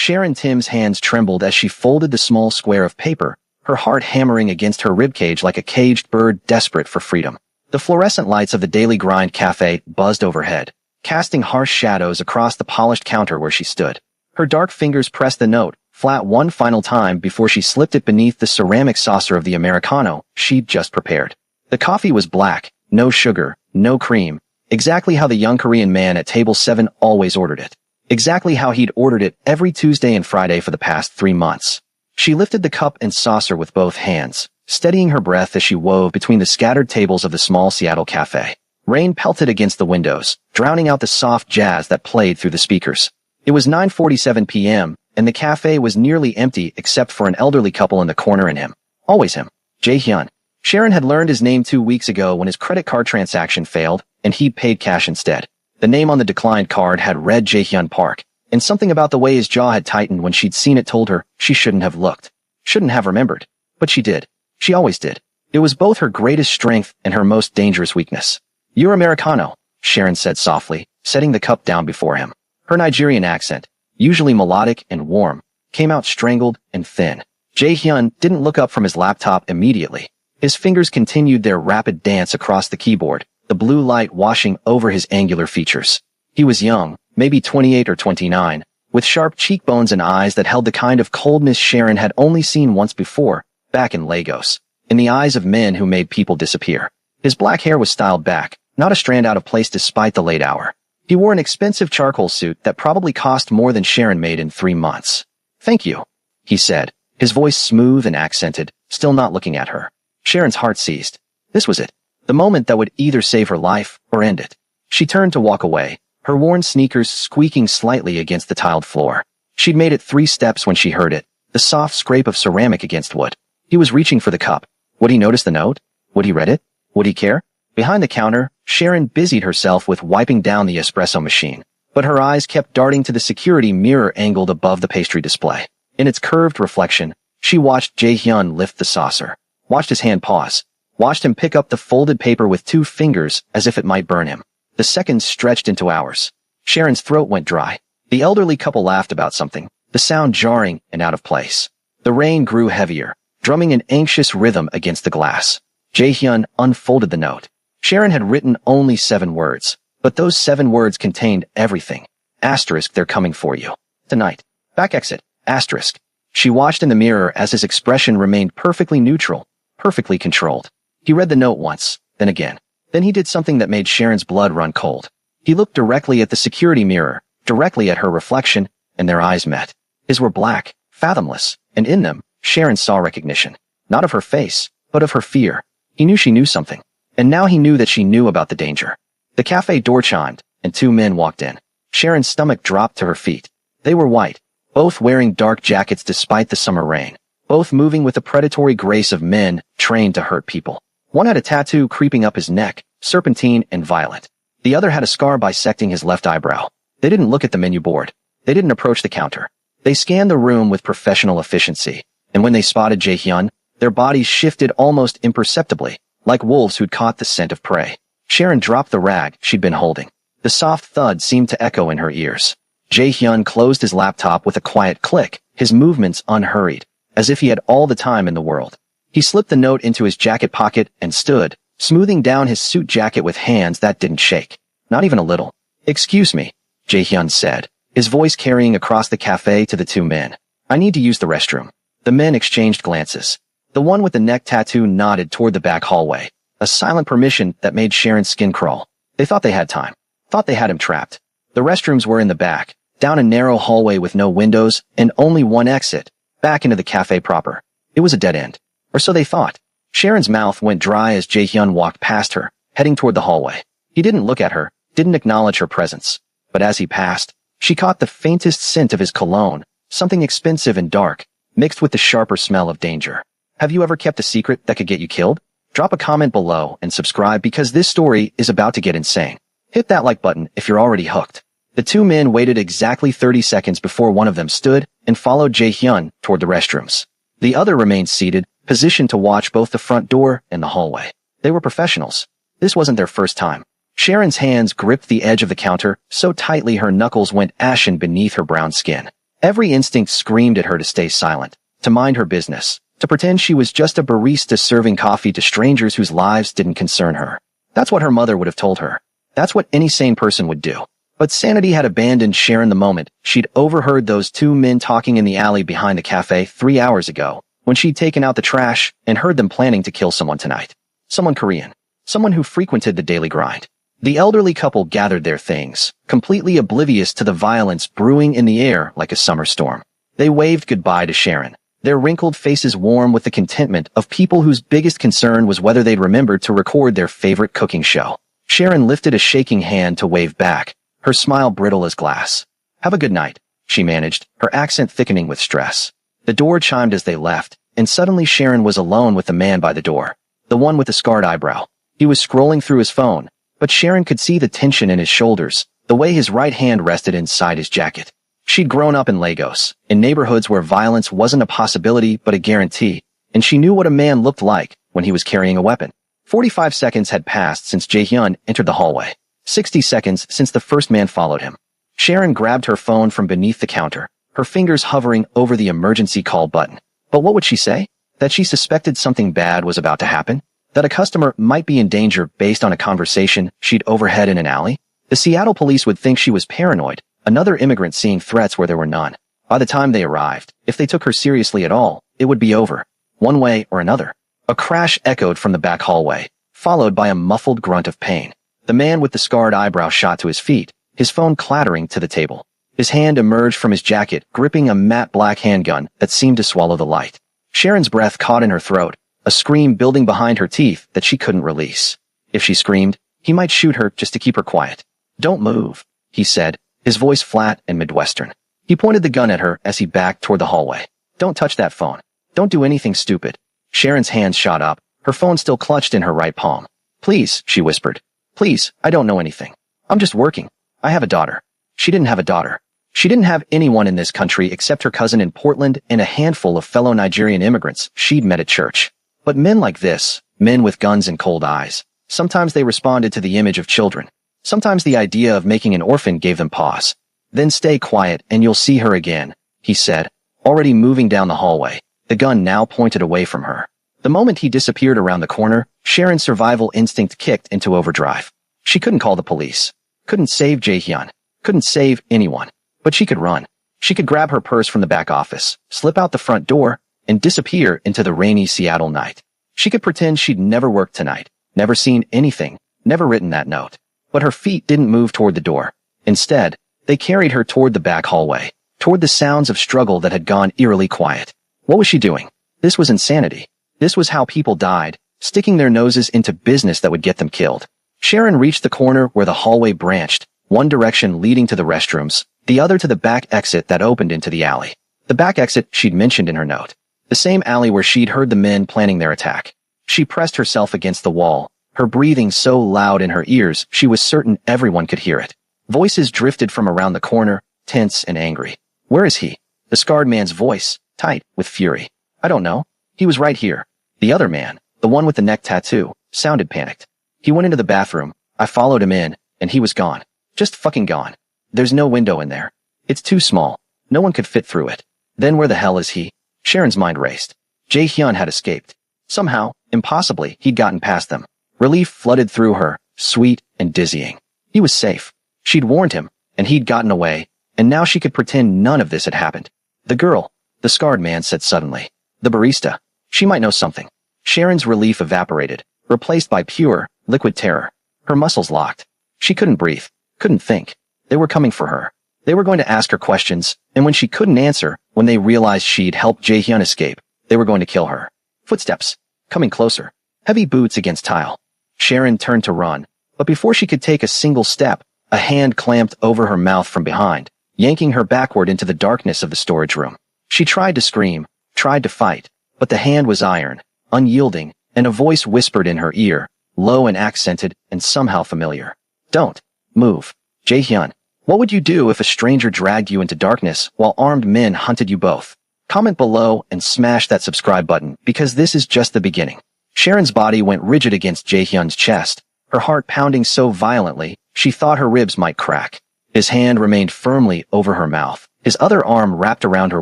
Sharon Tim's hands trembled as she folded the small square of paper, her heart hammering against her ribcage like a caged bird desperate for freedom. The fluorescent lights of the Daily Grind cafe buzzed overhead, casting harsh shadows across the polished counter where she stood. Her dark fingers pressed the note flat one final time before she slipped it beneath the ceramic saucer of the Americano she'd just prepared. The coffee was black, no sugar, no cream, exactly how the young Korean man at table 7 always ordered it. Exactly how he'd ordered it every Tuesday and Friday for the past 3 months. She lifted the cup and saucer with both hands, steadying her breath as she wove between the scattered tables of the small Seattle cafe. Rain pelted against the windows, drowning out the soft jazz that played through the speakers. It was 9:47 p.m., and the cafe was nearly empty except for an elderly couple in the corner and him. Always him. Jae-hyun. Sharon had learned his name 2 weeks ago when his credit card transaction failed, and he'd paid cash instead. The name on the declined card had read Jae-hyun Park, and something about the way his jaw had tightened when she'd seen it told her she shouldn't have looked. Shouldn't have remembered. But she did. She always did. It was both her greatest strength and her most dangerous weakness. "You're Americano," Sharon said softly, setting the cup down before him. Her Nigerian accent, usually melodic and warm, came out strangled and thin. Jae-hyun didn't look up from his laptop immediately. His fingers continued their rapid dance across the keyboard, the blue light washing over his angular features. He was young, maybe 28 or 29, with sharp cheekbones and eyes that held the kind of coldness Sharon had only seen once before, back in Lagos, in the eyes of men who made people disappear. His black hair was styled back, not a strand out of place despite the late hour. He wore an expensive charcoal suit that probably cost more than Sharon made in 3 months. "Thank you," he said, his voice smooth and accented, still not looking at her. Sharon's heart seized. This was it. The moment that would either save her life or end it. She turned to walk away, her worn sneakers squeaking slightly against the tiled floor. She'd made it 3 steps when she heard it, the soft scrape of ceramic against wood. He was reaching for the cup. Would he notice the note? Would he read it? Would he care? Behind the counter, Sharon busied herself with wiping down the espresso machine, but her eyes kept darting to the security mirror angled above the pastry display. In its curved reflection, she watched Jae-hyun lift the saucer, watched his hand pause, watched him pick up the folded paper with 2 fingers as if it might burn him. The seconds stretched into hours. Sharon's throat went dry. The elderly couple laughed about something, the sound jarring and out of place. The rain grew heavier, drumming an anxious rhythm against the glass. Jae-hyun unfolded the note. Sharon had written only 7 words, but those 7 words contained everything. Asterisk, they're coming for you. Tonight. Back exit. Asterisk. She watched in the mirror as his expression remained perfectly neutral, perfectly controlled. He read the note once, then again. Then he did something that made Sharon's blood run cold. He looked directly at the security mirror, directly at her reflection, and their eyes met. His were black, fathomless, and in them, Sharon saw recognition. Not of her face, but of her fear. He knew she knew something. And now he knew that she knew about the danger. The cafe door chimed, and 2 men walked in. Sharon's stomach dropped to her feet. They were white, both wearing dark jackets despite the summer rain, both moving with the predatory grace of men trained to hurt people. One had a tattoo creeping up his neck, serpentine and violent. The other had a scar bisecting his left eyebrow. They didn't look at the menu board. They didn't approach the counter. They scanned the room with professional efficiency, and when they spotted Jae-hyun, their bodies shifted almost imperceptibly, like wolves who'd caught the scent of prey. Sharon dropped the rag she'd been holding. The soft thud seemed to echo in her ears. Jae-hyun closed his laptop with a quiet click, his movements unhurried, as if he had all the time in the world. He slipped the note into his jacket pocket and stood, smoothing down his suit jacket with hands that didn't shake. Not even a little. "Excuse me," Jae-hyun said, his voice carrying across the cafe to the 2 men. "I need to use the restroom." The men exchanged glances. The one with the neck tattoo nodded toward the back hallway, a silent permission that made Sharon's skin crawl. They thought they had time. Thought they had him trapped. The restrooms were in the back, down a narrow hallway with no windows and only one exit, back into the cafe proper. It was a dead end. Or so they thought. Sharon's mouth went dry as Jae-hyun walked past her, heading toward the hallway. He didn't look at her, didn't acknowledge her presence. But as he passed, she caught the faintest scent of his cologne, something expensive and dark, mixed with the sharper smell of danger. Have you ever kept a secret that could get you killed? Drop a comment below and subscribe because this story is about to get insane. Hit that like button if you're already hooked. The 2 men waited exactly 30 seconds before one of them stood and followed Jae-hyun toward the restrooms. The other remained seated, positioned to watch both the front door and the hallway. They were professionals. This wasn't their first time. Sharon's hands gripped the edge of the counter so tightly her knuckles went ashen beneath her brown skin. Every instinct screamed at her to stay silent, to mind her business, to pretend she was just a barista serving coffee to strangers whose lives didn't concern her. That's what her mother would have told her. That's what any sane person would do. But sanity had abandoned Sharon the moment she'd overheard those two men talking in the alley behind the cafe 3 hours ago, when she'd taken out the trash and heard them planning to kill someone tonight. Someone Korean. Someone who frequented the daily grind. The elderly couple gathered their things, completely oblivious to the violence brewing in the air like a summer storm. They waved goodbye to Sharon, their wrinkled faces warm with the contentment of people whose biggest concern was whether they'd remembered to record their favorite cooking show. Sharon lifted a shaking hand to wave back, her smile brittle as glass. "Have a good night," she managed, her accent thickening with stress. The door chimed as they left, and suddenly Sharon was alone with the man by the door, the one with the scarred eyebrow. He was scrolling through his phone, but Sharon could see the tension in his shoulders, the way his right hand rested inside his jacket. She'd grown up in Lagos, in neighborhoods where violence wasn't a possibility but a guarantee, and she knew what a man looked like when he was carrying a weapon. 45 seconds had passed since Jae-hyun entered the hallway. 60 seconds since the first man followed him. Sharon grabbed her phone from beneath the counter, her fingers hovering over the emergency call button. But what would she say? That she suspected something bad was about to happen? That a customer might be in danger based on a conversation she'd overheard in an alley? The Seattle police would think she was paranoid, another immigrant seeing threats where there were none. By the time they arrived, if they took her seriously at all, it would be over, one way or another. A crash echoed from the back hallway, followed by a muffled grunt of pain. The man with the scarred eyebrow shot to his feet, his phone clattering to the table. His hand emerged from his jacket, gripping a matte black handgun that seemed to swallow the light. Sharon's breath caught in her throat, a scream building behind her teeth that she couldn't release. If she screamed, he might shoot her just to keep her quiet. "Don't move," he said, his voice flat and Midwestern. He pointed the gun at her as he backed toward the hallway. "Don't touch that phone. Don't do anything stupid." Sharon's hands shot up, her phone still clutched in her right palm. "Please," she whispered. "Please, I don't know anything. I'm just working. I have a daughter." She didn't have a daughter. She didn't have anyone in this country except her cousin in Portland and a handful of fellow Nigerian immigrants she'd met at church. But men like this, men with guns and cold eyes, sometimes they responded to the image of children. Sometimes the idea of making an orphan gave them pause. "Then stay quiet and you'll see her again," he said, already moving down the hallway, the gun now pointed away from her. The moment he disappeared around the corner, Sharon's survival instinct kicked into overdrive. She couldn't call the police, couldn't save Jae-hyun, couldn't save anyone, but she could run. She could grab her purse from the back office, slip out the front door, and disappear into the rainy Seattle night. She could pretend she'd never worked tonight, never seen anything, never written that note. But her feet didn't move toward the door. Instead, they carried her toward the back hallway, toward the sounds of struggle that had gone eerily quiet. What was she doing? This was insanity. This was how people died, sticking their noses into business that would get them killed. Sharon reached the corner where the hallway branched, one direction leading to the restrooms, the other to the back exit that opened into the alley. The back exit she'd mentioned in her note. The same alley where she'd heard the men planning their attack. She pressed herself against the wall, her breathing so loud in her ears she was certain everyone could hear it. Voices drifted from around the corner, tense and angry. "Where is he?" The scarred man's voice, tight with fury. "I don't know. He was right here." The other man, the one with the neck tattoo, sounded panicked. "He went into the bathroom. I followed him in, and he was gone. Just fucking gone. There's no window in there. It's too small. No one could fit through it. Then where the hell is he?" Sharon's mind raced. Jae-hyun had escaped. Somehow, impossibly, he'd gotten past them. Relief flooded through her, sweet and dizzying. He was safe. She'd warned him, and he'd gotten away, and now she could pretend none of this had happened. "The girl," the scarred man said suddenly. "The barista. She might know something." Sharon's relief evaporated, replaced by pure, liquid terror. Her muscles locked. She couldn't breathe, couldn't think. They were coming for her. They were going to ask her questions, and when she couldn't answer, when they realized she'd helped Jae-hyun escape, they were going to kill her. Footsteps. Coming closer. Heavy boots against tile. Sharon turned to run, but before she could take a single step, a hand clamped over her mouth from behind, yanking her backward into the darkness of the storage room. She tried to scream, tried to fight, but the hand was iron, unyielding, and a voice whispered in her ear, low and accented and somehow familiar. "Don't move. Jae-hyun. What would you do if a stranger dragged you into darkness while armed men hunted you both?" Comment below and smash that subscribe button because this is just the beginning. Sharon's body went rigid against Jae-hyun's chest, her heart pounding so violently she thought her ribs might crack. His hand remained firmly over her mouth, his other arm wrapped around her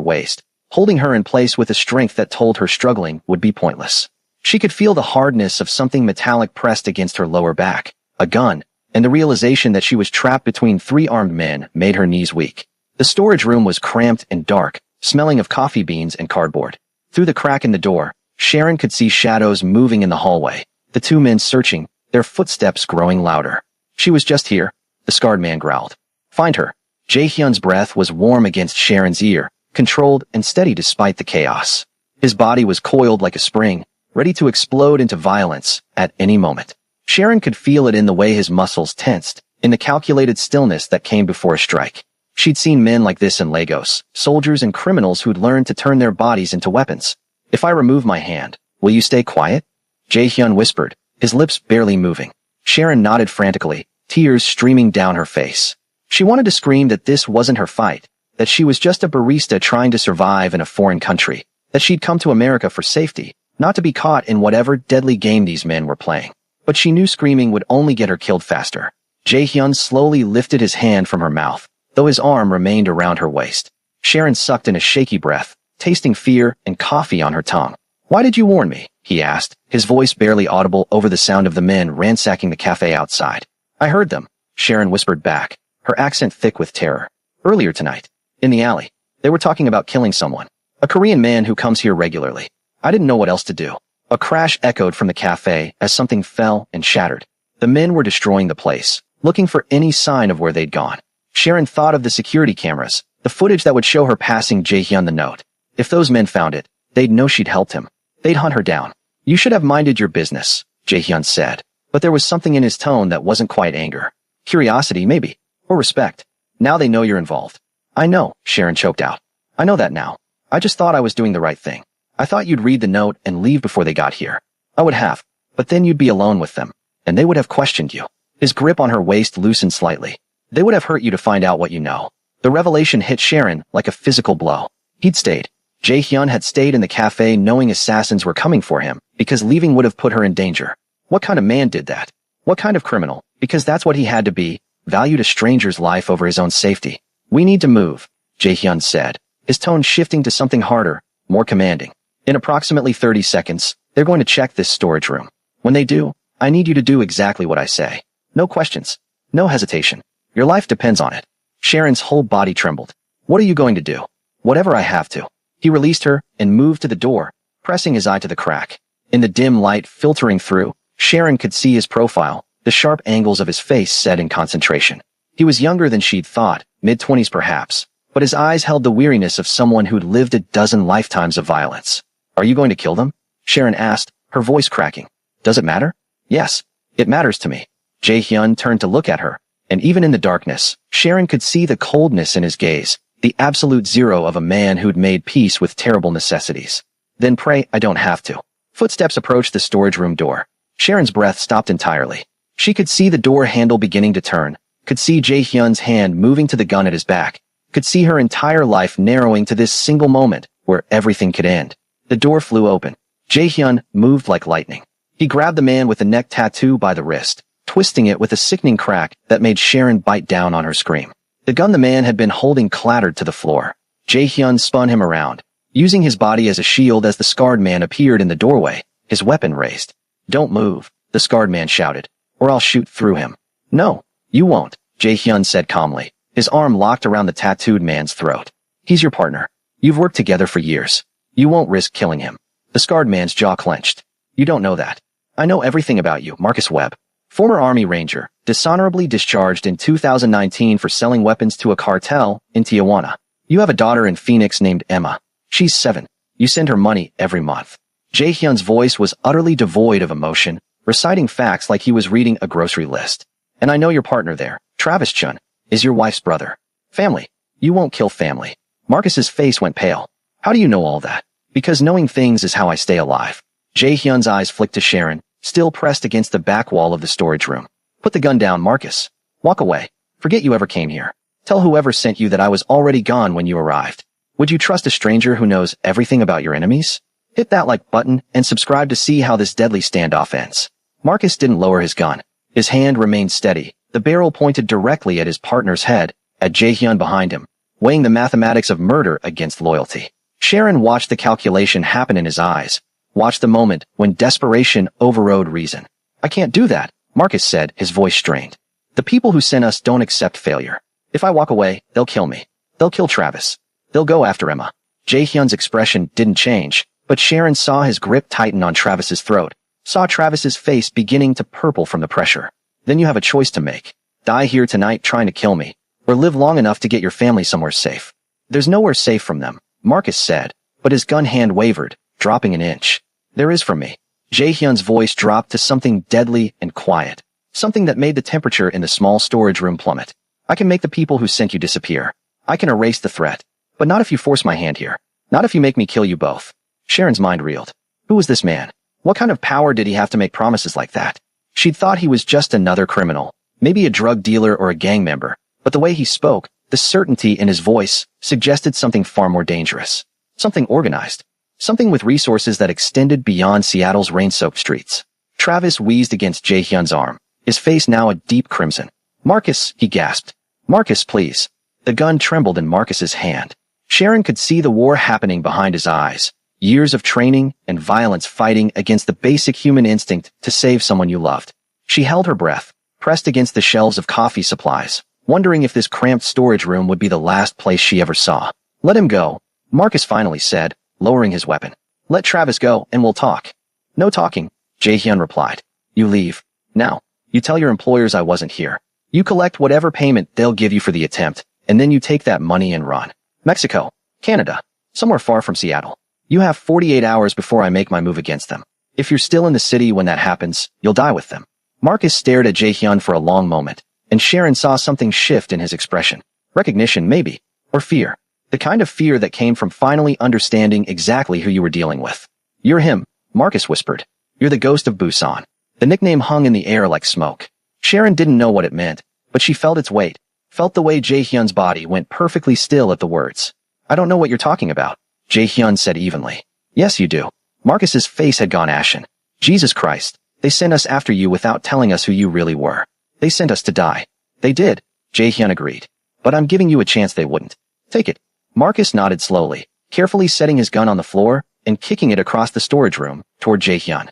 waist, holding her in place with a strength that told her struggling would be pointless. She could feel the hardness of something metallic pressed against her lower back, a gun, and the realization that she was trapped between three armed men made her knees weak. The storage room was cramped and dark, smelling of coffee beans and cardboard. Through the crack in the door, Sharon could see shadows moving in the hallway, the two men searching, their footsteps growing louder. She was just here, the scarred man growled. Find her. Jae-hyun's breath was warm against Sharon's ear, controlled and steady despite the chaos. His body was coiled like a spring, ready to explode into violence at any moment. Sharon could feel it in the way his muscles tensed, in the calculated stillness that came before a strike. She'd seen men like this in Lagos, soldiers and criminals who'd learned to turn their bodies into weapons. If I remove my hand, will you stay quiet? Jae-hyun whispered, his lips barely moving. Sharon nodded frantically, tears streaming down her face. She wanted to scream that this wasn't her fight, that she was just a barista trying to survive in a foreign country, that she'd come to America for safety, not to be caught in whatever deadly game these men were playing. But she knew screaming would only get her killed faster. Jae-hyun slowly lifted his hand from her mouth, though his arm remained around her waist. Sharon sucked in a shaky breath, tasting fear and coffee on her tongue. Why did you warn me? He asked, his voice barely audible over the sound of the men ransacking the cafe outside. I heard them, Sharon whispered back, her accent thick with terror. Earlier tonight, in the alley, they were talking about killing someone. A Korean man who comes here regularly. I didn't know what else to do. A crash echoed from the cafe as something fell and shattered. The men were destroying the place, looking for any sign of where they'd gone. Sharon thought of the security cameras, the footage that would show her passing Jae-hyun the note. If those men found it, they'd know she'd helped him. They'd hunt her down. You should have minded your business, Jae-hyun said. But there was something in his tone that wasn't quite anger. Curiosity, maybe. Or respect. Now they know you're involved. I know, Sharon choked out. I know that now. I just thought I was doing the right thing. I thought you'd read the note and leave before they got here. I would have. But then you'd be alone with them. And they would have questioned you. His grip on her waist loosened slightly. They would have hurt you to find out what you know. The revelation hit Sharon like a physical blow. He'd stayed. Jae-hyun had stayed in the cafe knowing assassins were coming for him, because leaving would have put her in danger. What kind of man did that? What kind of criminal? Because that's what he had to be, valued a stranger's life over his own safety. We need to move, Jae-hyun said, his tone shifting to something harder, more commanding. In approximately 30 seconds, they're going to check this storage room. When they do, I need you to do exactly what I say. No questions. No hesitation. Your life depends on it. Sharon's whole body trembled. What are you going to do? Whatever I have to. He released her and moved to the door, pressing his eye to the crack. In the dim light filtering through, Sharon could see his profile, the sharp angles of his face set in concentration. He was younger than she'd thought, mid-20s perhaps, but his eyes held the weariness of someone who'd lived a dozen lifetimes of violence. Are you going to kill them? Sharon asked, her voice cracking. Does it matter? Yes, it matters to me. Jae-hyun turned to look at her, and even in the darkness, Sharon could see the coldness in his gaze, the absolute zero of a man who'd made peace with terrible necessities. Then pray I don't have to. Footsteps approached the storage room door. Sharon's breath stopped entirely. She could see the door handle beginning to turn, could see Jae-hyun's hand moving to the gun at his back, could see her entire life narrowing to this single moment where everything could end. The door flew open. Jae-hyun moved like lightning. He grabbed the man with the neck tattoo by the wrist, twisting it with a sickening crack that made Sharon bite down on her scream. The gun the man had been holding clattered to the floor. Jae-hyun spun him around, using his body as a shield as the scarred man appeared in the doorway, his weapon raised. Don't move, the scarred man shouted, or I'll shoot through him. No, you won't, Jae-hyun said calmly, his arm locked around the tattooed man's throat. He's your partner. You've worked together for years. You won't risk killing him. The scarred man's jaw clenched. You don't know that. I know everything about you, Marcus Webb. Former Army Ranger, dishonorably discharged in 2019 for selling weapons to a cartel in Tijuana. You have a daughter in Phoenix named Emma. She's 7. You send her money every month. Jae-hyun's voice was utterly devoid of emotion, reciting facts like he was reading a grocery list. And I know your partner there, Travis Chun, is your wife's brother. Family. You won't kill family. Marcus's face went pale. How do you know all that? Because knowing things is how I stay alive. Jae-hyun's eyes flicked to Sharon, still pressed against the back wall of the storage room. Put the gun down, Marcus. Walk away. Forget you ever came here. Tell whoever sent you that I was already gone when you arrived. Would you trust a stranger who knows everything about your enemies? Hit that like button and subscribe to see how this deadly standoff ends. Marcus didn't lower his gun. His hand remained steady, the barrel pointed directly at his partner's head, at Jae-hyun behind him. weighing the mathematics of murder against loyalty. Sharon watched the calculation happen in his eyes, watched the moment when desperation overrode reason. "I can't do that," Marcus said, his voice strained. "The people who sent us don't accept failure. If I walk away, they'll kill me. They'll kill Travis. They'll go after Emma." Jae-hyun's expression didn't change, but Sharon saw his grip tighten on Travis's throat, saw Travis's face beginning to purple from the pressure. "Then you have a choice to make. Die here tonight trying to kill me, or live long enough to get your family somewhere safe." "There's nowhere safe from them," Marcus said, but his gun hand wavered, dropping an inch. "There is from me." Jae-hyun's voice dropped to something deadly and quiet, something that made the temperature in the small storage room plummet. "I can make the people who sent you disappear. I can erase the threat. But not if you force my hand here. Not if you make me kill you both." Sharon's mind reeled. Who was this man? What kind of power did he have to make promises like that? She'd thought he was just another criminal, maybe a drug dealer or a gang member, but the way he spoke, the certainty in his voice, suggested something far more dangerous. Something organized. Something with resources that extended beyond Seattle's rain-soaked streets. Travis wheezed against Jae-hyun's arm, his face now a deep crimson. "Marcus," he gasped. "Marcus, please." The gun trembled in Marcus's hand. Sharon could see the war happening behind his eyes. Years of training and violence fighting against the basic human instinct to save someone you loved. She held her breath, pressed against the shelves of coffee supplies, wondering if this cramped storage room would be the last place she ever saw. "Let him go," Marcus finally said, lowering his weapon. "Let Travis go and we'll talk." "No talking," Jae-hyun replied. "You leave. Now. You tell your employers I wasn't here. You collect whatever payment they'll give you for the attempt, and then you take that money and run. Mexico, Canada, somewhere far from Seattle. You have 48 hours before I make my move against them. If you're still in the city when that happens, you'll die with them." Marcus stared at Jae-hyun for a long moment, and Sharon saw something shift in his expression. Recognition, maybe, or fear. The kind of fear that came from finally understanding exactly who you were dealing with. "You're him," Marcus whispered. "You're the ghost of Busan." The nickname hung in the air like smoke. Sharon didn't know what it meant, but she felt its weight, felt the way Jae-hyun's body went perfectly still at the words. "I don't know what you're talking about," Jae-hyun said evenly. "Yes, you do." Marcus's face had gone ashen. "Jesus Christ, they sent us after you without telling us who you really were. They sent us to die." "They did," Jae-hyun agreed. "But I'm giving you a chance they wouldn't. Take it." Marcus nodded slowly, carefully setting his gun on the floor and kicking it across the storage room toward Jae-hyun.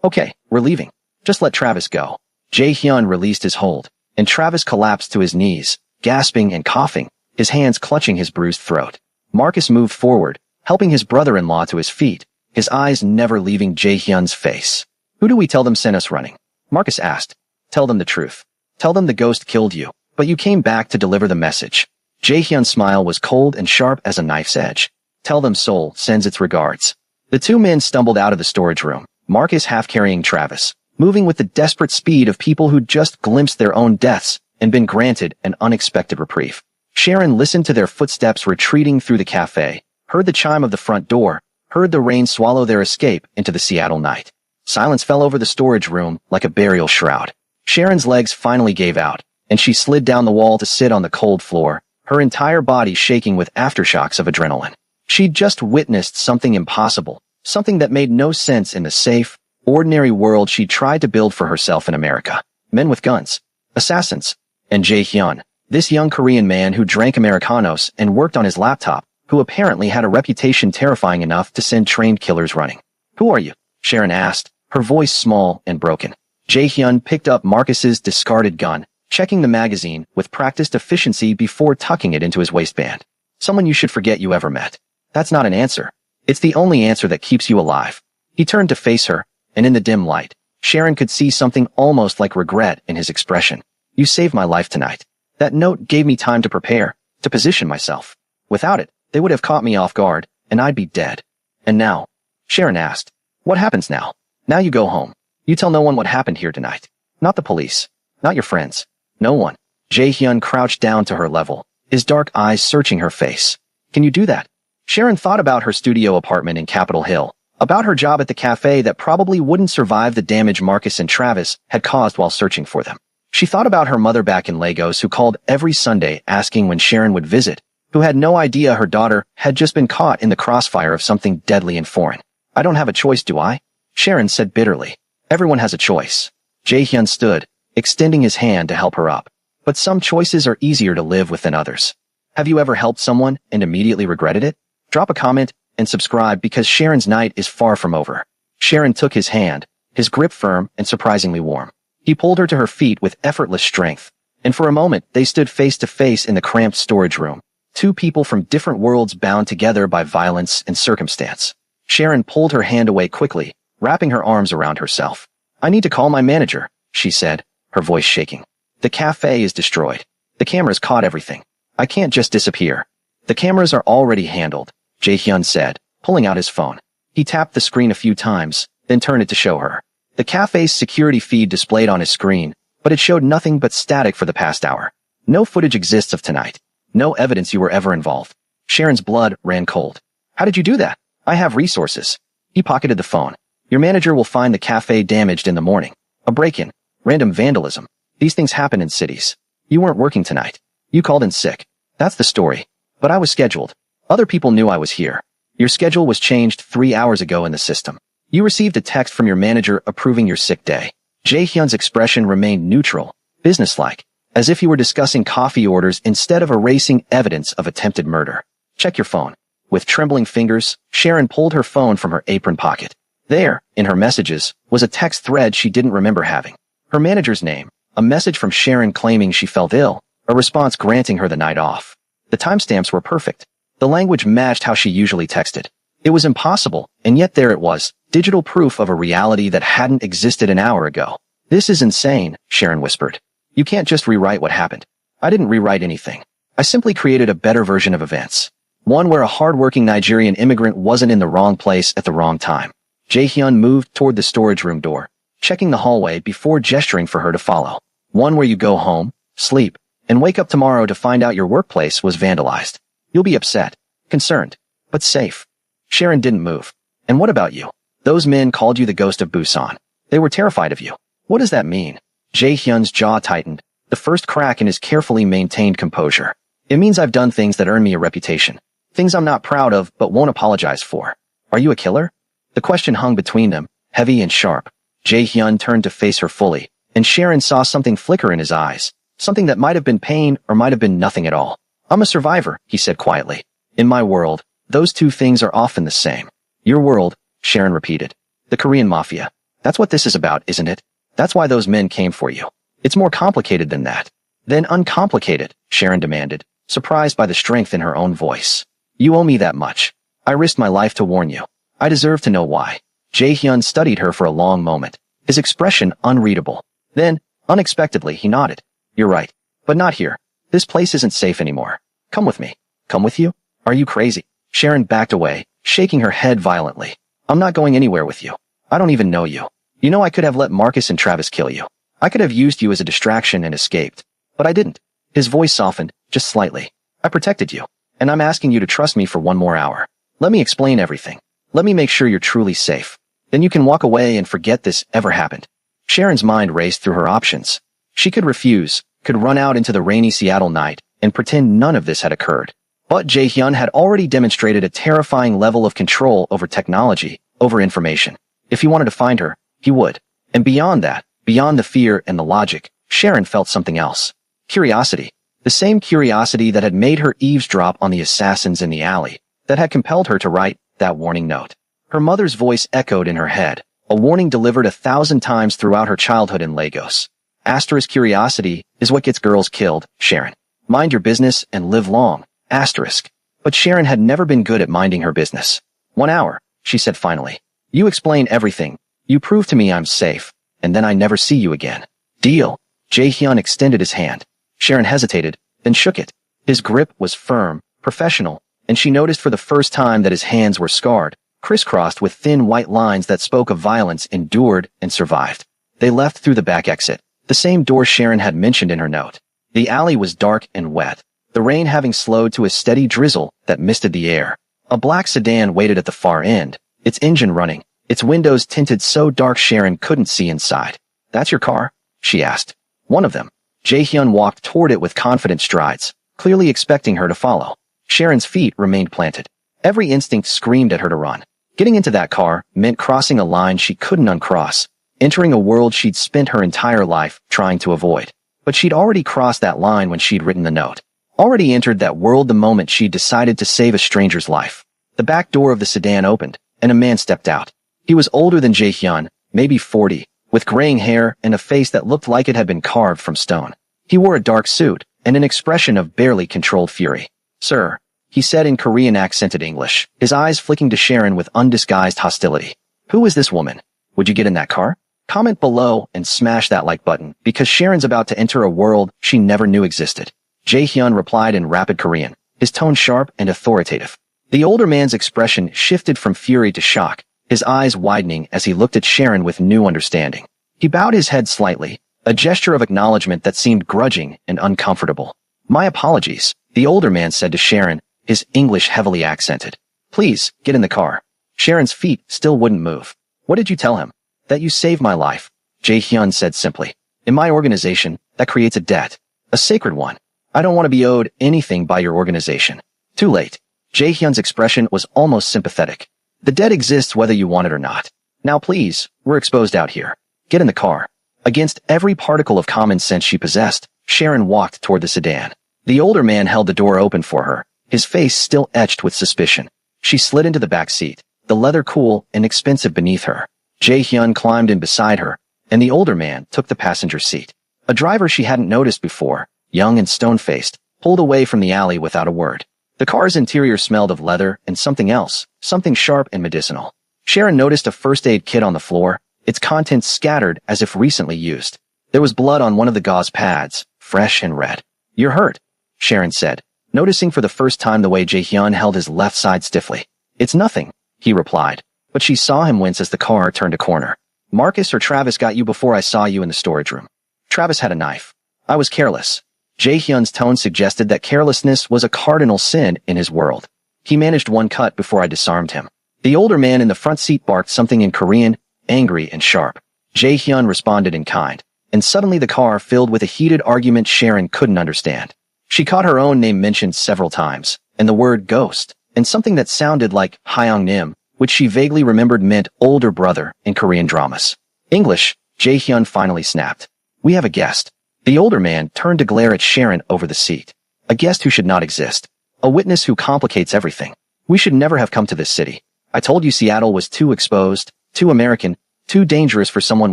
Okay, we're leaving. Just let Travis go." Jae-hyun released his hold, and Travis collapsed to his knees, gasping and coughing, his hands clutching his bruised throat. Marcus moved forward, helping his brother-in-law to his feet, his eyes never leaving Jae-hyun's face. "Who do we tell them sent us running?" Marcus asked. "Tell them the truth. Tell them the ghost killed you, but you came back to deliver the message." Jae-hyun's smile was cold and sharp as a knife's edge. "Tell them Seoul sends its regards." The two men stumbled out of the storage room, Marcus half-carrying Travis, moving with the desperate speed of people who'd just glimpsed their own deaths and been granted an unexpected reprieve. Sharon listened to their footsteps retreating through the cafe, heard the chime of the front door, heard the rain swallow their escape into the Seattle night. Silence fell over the storage room like a burial shroud. Sharon's legs finally gave out, and she slid down the wall to sit on the cold floor, her entire body shaking with aftershocks of adrenaline. She'd just witnessed something impossible, something that made no sense in the safe, ordinary world she'd tried to build for herself in America. Men with guns. Assassins. And Jae-hyun, this young Korean man who drank Americanos and worked on his laptop, who apparently had a reputation terrifying enough to send trained killers running. "Who are you?" Sharon asked, her voice small and broken. Jae-hyun picked up Marcus's discarded gun, checking the magazine with practiced efficiency before tucking it into his waistband. "Someone you should forget you ever met." "That's not an answer. It's the only answer that keeps you alive." He turned to face her, and in the dim light, Sharon could see something almost like regret in his expression. "You saved my life tonight. That note gave me time to prepare, to position myself. Without it, they would have caught me off guard, and I'd be dead." "And now?" Sharon asked. "What happens now?" "Now you go home. You tell no one what happened here tonight. Not the police. Not your friends. No one." Jae-hyun crouched down to her level, his dark eyes searching her face. "Can you do that?" Sharon thought about her studio apartment in Capitol Hill, about her job at the cafe that probably wouldn't survive the damage Marcus and Travis had caused while searching for them. She thought about her mother back in Lagos who called every Sunday asking when Sharon would visit, who had no idea her daughter had just been caught in the crossfire of something deadly and foreign. "I don't have a choice, do I?" Sharon said bitterly. "Everyone has a choice." Jae-hyun stood, extending his hand to help her up. "But some choices are easier to live with than others." Have you ever helped someone and immediately regretted it? Drop a comment and subscribe because Sharon's night is far from over. Sharon took his hand, his grip firm and surprisingly warm. He pulled her to her feet with effortless strength, and for a moment they stood face to face in the cramped storage room. Two people from different worlds bound together by violence and circumstance. Sharon pulled her hand away quickly, wrapping her arms around herself. I need to call my manager, she said, her voice shaking. The cafe is destroyed. The cameras caught everything. I can't just disappear. The cameras are already handled, Jae-hyun said, pulling out his phone. He tapped the screen a few times, then turned it to show her. The cafe's security feed displayed on his screen, but it showed nothing but static for the past hour. No footage exists of tonight. No evidence you were ever involved. Sharon's blood ran cold. How did you do that? I have resources. He pocketed the phone. Your manager will find the cafe damaged in the morning. A break-in. Random vandalism. These things happen in cities. You weren't working tonight. You called in sick. That's the story. But I was scheduled. Other people knew I was here. Your schedule was changed 3 hours ago in the system. You received a text from your manager approving your sick day. Jae-hyun's expression remained neutral, businesslike, as if he were discussing coffee orders instead of erasing evidence of attempted murder. Check your phone. With trembling fingers, Sharon pulled her phone from her apron pocket. There, in her messages, was a text thread she didn't remember having. Her manager's name, a message from Sharon claiming she felt ill, a response granting her the night off. The timestamps were perfect. The language matched how she usually texted. It was impossible, and yet there it was, digital proof of a reality that hadn't existed an hour ago. This is insane, Sharon whispered. You can't just rewrite what happened. I didn't rewrite anything. I simply created a better version of events. One where a hard-working Nigerian immigrant wasn't in the wrong place at the wrong time. Jae-hyun moved toward the storage room door, checking the hallway before gesturing for her to follow. One where you go home, sleep, and wake up tomorrow to find out your workplace was vandalized. You'll be upset, concerned, but safe. Sharon didn't move. And what about you? Those men called you the ghost of Busan. They were terrified of you. What does that mean? Jae-hyun's jaw tightened, the first crack in his carefully maintained composure. It means I've done things that earn me a reputation. Things I'm not proud of but won't apologize for. Are you a killer? The question hung between them, heavy and sharp. Jae-hyun turned to face her fully, and Sharon saw something flicker in his eyes, something that might have been pain or might have been nothing at all. I'm a survivor, he said quietly. In my world, those two things are often the same. Your world, Sharon repeated. The Korean Mafia. That's what this is about, isn't it? That's why those men came for you. It's more complicated than that. Then uncomplicated, Sharon demanded, surprised by the strength in her own voice. You owe me that much. I risked my life to warn you. I deserve to know why. Jae-hyun studied her for a long moment, his expression unreadable. Then, unexpectedly, he nodded. You're right. But not here. This place isn't safe anymore. Come with me. Come with you? Are you crazy? Sharon backed away, shaking her head violently. I'm not going anywhere with you. I don't even know you. You know I could have let Marcus and Travis kill you. I could have used you as a distraction and escaped. But I didn't. His voice softened, just slightly. I protected you. And I'm asking you to trust me for one more hour. Let me explain everything. Let me make sure you're truly safe. Then you can walk away and forget this ever happened. Sharon's mind raced through her options. She could refuse, could run out into the rainy Seattle night, and pretend none of this had occurred. But Jae-hyun had already demonstrated a terrifying level of control over technology, over information. If he wanted to find her, he would. And beyond that, beyond the fear and the logic, Sharon felt something else. Curiosity. The same curiosity that had made her eavesdrop on the assassins in the alley, that had compelled her to write that warning note. Her mother's voice echoed in her head, a warning delivered 1,000 times throughout her childhood in Lagos. Asterisk curiosity is what gets girls killed, Sharon. Mind your business and live long. Asterisk. But Sharon had never been good at minding her business. 1 hour, she said finally. You explain everything. You prove to me I'm safe, and then I never see you again. Deal. Jae-hyun extended his hand. Sharon hesitated, then shook it. His grip was firm, professional, and she noticed for the first time that his hands were scarred, crisscrossed with thin white lines that spoke of violence endured and survived. They left through the back exit, the same door Sharon had mentioned in her note. The alley was dark and wet, the rain having slowed to a steady drizzle that misted the air. A black sedan waited at the far end, its engine running, its windows tinted so dark Sharon couldn't see inside. That's your car? She asked. One of them. Jae-hyun walked toward it with confident strides, clearly expecting her to follow. Sharon's feet remained planted. Every instinct screamed at her to run. Getting into that car meant crossing a line she couldn't uncross, entering a world she'd spent her entire life trying to avoid. But she'd already crossed that line when she'd written the note. already entered that world the moment she decided to save a stranger's life. The back door of the sedan opened, and a man stepped out. He was older than Jae-hyun, maybe 40, with graying hair and a face that looked like it had been carved from stone. He wore a dark suit and an expression of barely controlled fury. "Sir," he said in Korean accented English, his eyes flicking to Sharon with undisguised hostility. "Who is this woman? Would you get in that car?" Comment below and smash that like button, because Sharon's about to enter a world she never knew existed. Jae-hyun replied in rapid Korean, his tone sharp and authoritative. The older man's expression shifted from fury to shock, his eyes widening as he looked at Sharon with new understanding. He bowed his head slightly, a gesture of acknowledgement that seemed grudging and uncomfortable. "My apologies," the older man said to Sharon, his English heavily accented. "Please, get in the car." Sharon's feet still wouldn't move. "What did you tell him?" "That you saved my life," Jae-hyun said simply. "In my organization, that creates a debt. A sacred one. I don't want to be owed anything by your organization." Too late. Jae-hyun's expression was almost sympathetic. "The debt exists whether you want it or not. Now please, we're exposed out here. Get in the car." Against every particle of common sense she possessed, Sharon walked toward the sedan. The older man held the door open for her, his face still etched with suspicion. She slid into the back seat, the leather cool and expensive beneath her. Jae-hyun climbed in beside her, and the older man took the passenger seat. A driver she hadn't noticed before, young and stone-faced, pulled away from the alley without a word. The car's interior smelled of leather and something else, something sharp and medicinal. Sharon noticed a first aid kit on the floor, its contents scattered as if recently used. There was blood on one of the gauze pads, fresh and red. "You're hurt," Sharon said, noticing for the first time the way Jae-hyun held his left side stiffly. "It's nothing," he replied, but she saw him wince as the car turned a corner. "Marcus or Travis got you before I saw you in the storage room." "Travis had a knife. I was careless." Jae-hyun's tone suggested that carelessness was a cardinal sin in his world. "He managed one cut before I disarmed him." The older man in the front seat barked something in Korean, angry and sharp. Jae-hyun responded in kind, and suddenly the car filled with a heated argument Sharon couldn't understand. She caught her own name mentioned several times, and the word ghost, and something that sounded like Hyung-nim, which she vaguely remembered meant older brother in Korean dramas. "English," Jae-hyun finally snapped. "We have a guest." The older man turned to glare at Sharon over the seat. "A guest who should not exist. A witness who complicates everything. We should never have come to this city. I told you Seattle was too exposed, too American, too dangerous for someone